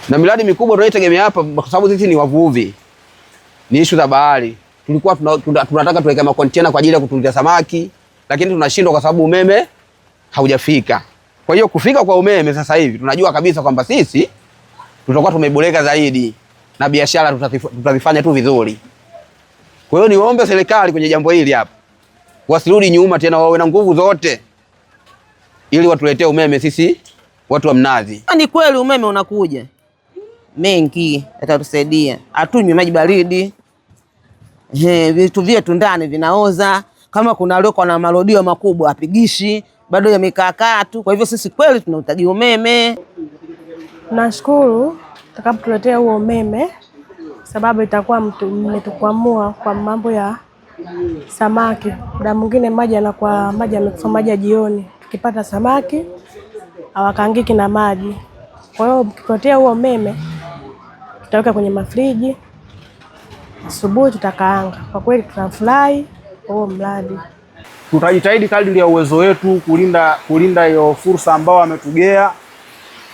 Na miradi mikubwa tunaitegemea hapa kwa sababu sisi ni wavuvi. Ni issue za bahari. Tulikuwa tunataka tuweke makontena kwa ajili ya kutunzia samaki, lakini tunashindwa kwa sababu umeme haujafika. Kwa hiyo kufika kwa umeme sasa hivi tunajua kabisa kwamba sisi tutakuwa tumeboreka zaidi na biashara tutazifanya tu vizuri. Kwa hiyo niombe serikali kwenye jambo hili hapa wasirudi nyuma tena, wawe na nguvu zote ili watuletee umeme sisi watu wa Mnazi. Ni kweli umeme unakuja mengi, atatusaidia. Hatunywi maji baridi, vitu vyetu ndani vinaoza. Kama kuna aliyokuwa na marodio makubwa apigishi, bado yamekaa tu. Kwa hivyo sisi kweli tunahitaji umeme. Nashukuru takapotuletea huo umeme, sababu itakuwa mmetukwamua kwa mambo ya samaki. Muda mwingine maji amekufa, maji ya jioni, tukipata samaki hawakaangiki na maji. Kwa hiyo mkituletea huo umeme tutaweka kwenye mafriji, asubuhi tutakaanga. Kwa kweli tunafurahi huo mradi. Tutajitahidi kadri ya uwezo wetu kulinda hiyo fursa ambao wametugea,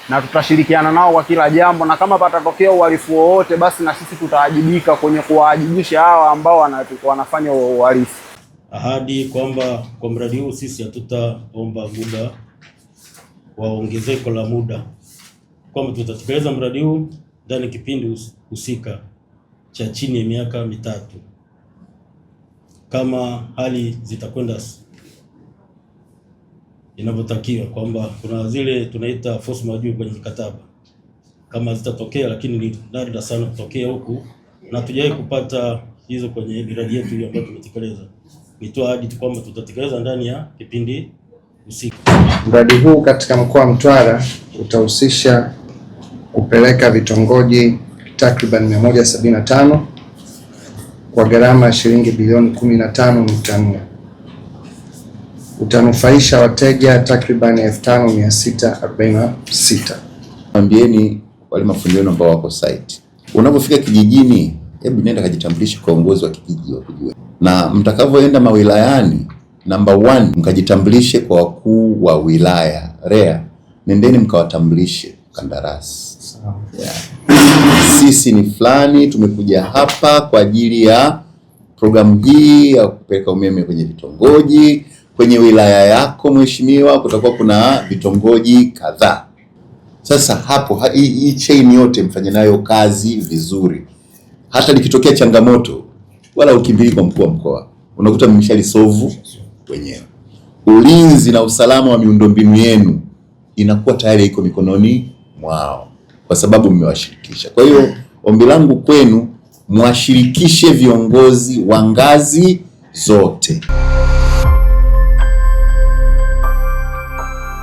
na tutashirikiana nao kwa kila jambo, na kama patatokea uhalifu wowote basi na sisi tutawajibika kwenye kuwajibisha hawa ambao wanafanya uhalifu. Ahadi kwamba kwa mradi huu sisi hatutaomba muda wa ongezeko la muda, kwamba tutatekeleza mradi huu ndani kipindi husika cha chini ya miaka 3 kama hali zitakwenda inavyotakiwa, kwamba kuna zile tunaita force majeure kwenye mkataba, kama zitatokea, lakini ni nadra sana kutokea huku, na tujawahi kupata hizo kwenye miradi yetu hiyo ambayo tumetekeleza. Nitoa ahadi tu kwamba tutatekeleza ndani ya kipindi husika. Mradi huu katika mkoa wa Mtwara utahusisha kupeleka vitongoji takriban 175 kwa gharama ya shilingi bilioni 15.4. Utanufaisha wateja takriban 5646. Mwambieni wale mafundi wenu ambao wako site, unapofika kijijini, hebu nenda kajitambulishe kwa uongozi wa kijiji wakujue, na mtakavyoenda mawilayani, number 1 mkajitambulishe kwa wakuu wa wilaya REA, nendeni mkawatambulishe kandarasi. Yeah. Sisi ni fulani, tumekuja hapa kwa ajili ya programu hii ya kupeleka umeme kwenye vitongoji. Kwenye wilaya yako mheshimiwa, kutakuwa kuna vitongoji kadhaa. Sasa hapo hii chain yote mfanye nayo kazi vizuri. Hata likitokea changamoto, wala ukimbili kwa mkuu wa mkoa, unakuta mmeshali solve wenyewe. Ulinzi na usalama wa miundombinu yenu inakuwa tayari iko mikononi mwao, kwa sababu mmewashirikisha. Kwa hiyo ombi langu kwenu, mwashirikishe viongozi wa ngazi zote.